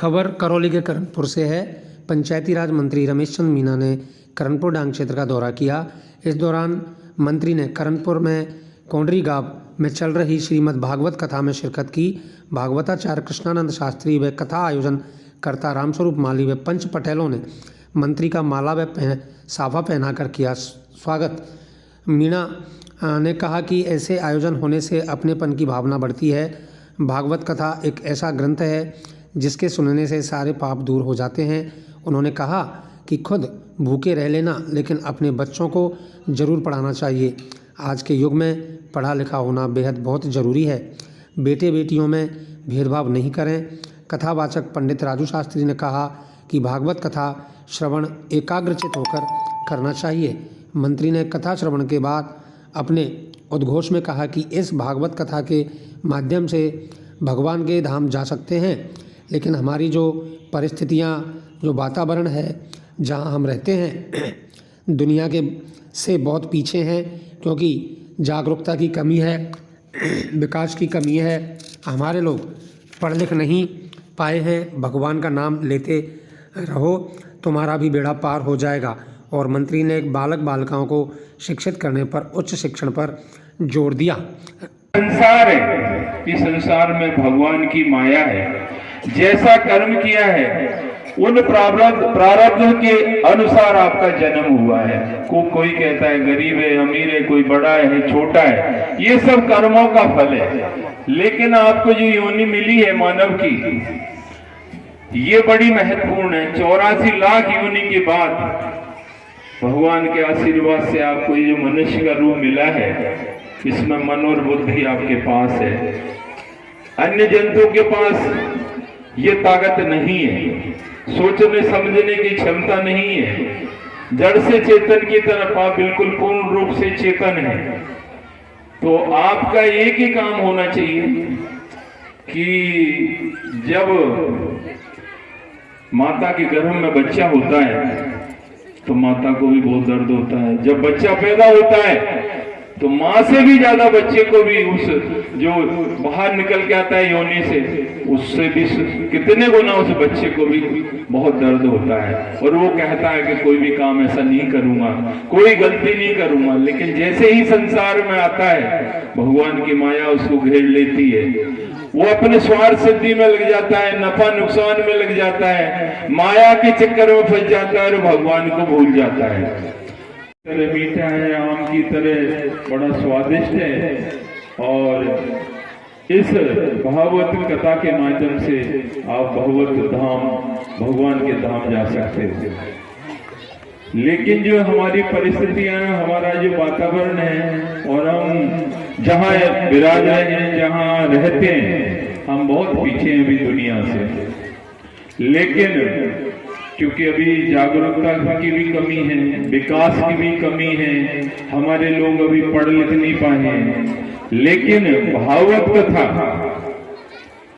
खबर करौली के करणपुर से है। पंचायती राज मंत्री रमेश चंद मीना ने करणपुर डांग क्षेत्र का दौरा किया। इस दौरान मंत्री ने करणपुर में कोंडरी गांव में चल रही श्रीमद् भागवत कथा में शिरकत की। भागवताचार्य कृष्णानंद शास्त्री व कथा आयोजन कर्ता रामस्वरूप माली व पंच पटेलों ने मंत्री का माला व साफा पहनाकर किया स्वागत। मीणा ने कहा कि ऐसे आयोजन होने से अपनेपन की भावना बढ़ती है। भागवत कथा एक ऐसा ग्रंथ है जिसके सुनने से सारे पाप दूर हो जाते हैं। उन्होंने कहा कि खुद भूखे रह लेना लेकिन अपने बच्चों को ज़रूर पढ़ाना चाहिए। आज के युग में पढ़ा लिखा होना बेहद बहुत ज़रूरी है। बेटे बेटियों में भेदभाव नहीं करें। कथावाचक पंडित राजू शास्त्री ने कहा कि भागवत कथा श्रवण एकाग्रचित होकर करना चाहिए। मंत्री ने कथा श्रवण के बाद अपने उद्घोष में कहा कि इस भागवत कथा के माध्यम से भगवान के धाम जा सकते हैं, लेकिन हमारी जो परिस्थितियाँ, जो वातावरण है जहाँ हम रहते हैं, दुनिया के से बहुत पीछे हैं, क्योंकि जागरूकता की कमी है, विकास की कमी है। हमारे लोग पढ़ लिख नहीं पाए हैं। भगवान का नाम लेते रहो, तुम्हारा भी बेड़ा पार हो जाएगा। और मंत्री ने बालक बालिकाओं को शिक्षित करने पर, उच्च शिक्षण पर जोर दिया। संसार है, इस संसार में भगवान की माया है। जैसा कर्म किया है उन प्रारब्ध के अनुसार आपका जन्म हुआ है। कोई कहता है गरीब है, अमीर है, कोई बड़ा है, छोटा है, ये सब कर्मों का फल है। लेकिन आपको जो योनि मिली है मानव की, ये बड़ी महत्वपूर्ण है। 84 लाख योनि के बाद भगवान के आशीर्वाद से आपको ये जो मनुष्य का रूप मिला है, इसमें मन और बुद्धि आपके पास है। अन्य जंतुओं के पास ये ताकत नहीं है, सोचने समझने की क्षमता नहीं है। जड़ से चेतन की तरफ आप बिल्कुल पूर्ण रूप से चेतन है। तो आपका एक ही काम होना चाहिए कि जब माता के गर्भ में बच्चा होता है तो माता को भी बहुत दर्द होता है। जब बच्चा पैदा होता है तो माँ से भी ज्यादा बच्चे को भी उस जो बाहर निकल के आता है योनि से, उससे भी कितने गुना उस बच्चे को भी बहुत दर्द होता है। और वो कहता है कि कोई भी काम ऐसा नहीं करूंगा, कोई गलती नहीं करूंगा। लेकिन जैसे ही संसार में आता है, भगवान की माया उसको घेर लेती है। वो अपने स्वार्थ सिद्धि में लग जाता है, नफा नुकसान में लग जाता है, माया के चक्कर में फंस जाता है और भगवान को भूल जाता है। तरह मीठा है, आम की तरह बड़ा स्वादिष्ट है। और इस भागवत कथा के माध्यम से आप भगवत धाम, भगवान के धाम जा सकते हैं। लेकिन जो हमारी परिस्थितियां, हमारा जो वातावरण है और हम जहाँ विराज रहे हैं, जहाँ रहते हैं, हम बहुत पीछे हैं अभी दुनिया से। लेकिन क्योंकि अभी जागरूकता की भी कमी है, विकास की भी कमी है, हमारे लोग अभी पढ़ लिख नहीं पाए हैं। लेकिन भागवत कथा